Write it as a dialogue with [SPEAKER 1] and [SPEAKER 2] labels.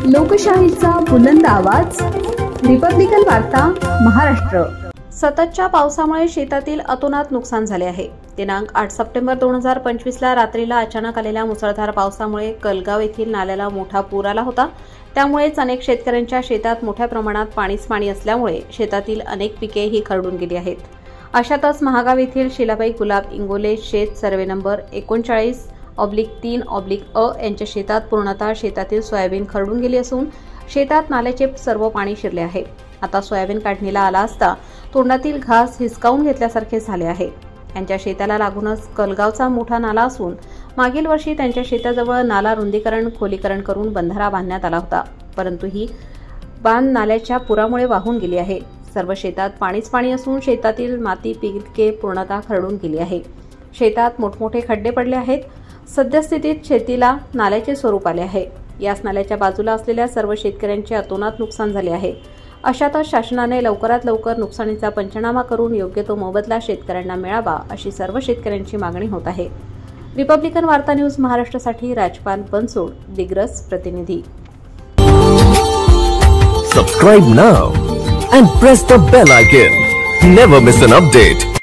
[SPEAKER 1] लोकशाहीचा बुलंद आवाज, रिपब्लिकन वार्ता महाराष्ट्र।
[SPEAKER 2] सततच्या पावसामुळे शेतातील अतोनात नुकसान झाले आहे। दिनांक 8 सप्टेंबर 2025 ला रात्रीला अचानक आलेल्या मुसळधार पावसामुळे कलगाव येथील नाल्याला मोठा पूर आला होता। त्यामुळेच अनेक शेतकऱ्यांच्या शेतात मोठ्या प्रमाणात पाणी असल्यामुळे शेतातील अनेक पिके ही खरडून गेली आहेत। अशातच महागाव येथील शिलाबाई गुलाब इंगोले शेत सर्वे नंबर 39/3/अ यांच्या शेतात पूर्णतः शेतातील सोयाबीन खरडून गेली असून शेतात नाल्याचे सर्व पाणी शिरले आहे। आता सोयाबीन काढणीला आला असता तोंडातील घास हिसकावून घेतल्यासारखे झाले आहे। त्यांच्या शेताला लागूनच कलगावचा मोठा नाला असून मागील वर्षी त्यांच्या शेताजवळ नाला रुंदीकरण खोलीकरण करून बंधारा बांधण्यात आला होता, परंतु ही बांध नाल्याच्या पुरामुळे वाहून गेली आहे। सर्व शेतात पाणी असून शेतातील माती पिके पूर्णतः खरडून गेली आहे। शेतात मोठमोठे खड्डे पडले आहेत। सद्यस्थितीत शेतीला नाल्याचे स्वरूप आले आहे। याच नाल्याच्या बाजूला असलेल्या सर्व शेतकऱ्यांचे अतोनात नुकसान झाले आहे। अशातच शासनाने लवकरात लवकर नुकसानीचा पंचनामा करून योग्य तो मोबदला शेतकऱ्यांना मिळावा अशी सर्व शेतकऱ्यांची मागणी होत आहे। रिपब्लिकन वार्ता न्यूज महाराष्ट्रासाठी राजपाल बनसोड, दिग्रस प्रतिनिधी।
[SPEAKER 3] Subscribe now and press the bell icon. Never miss an update.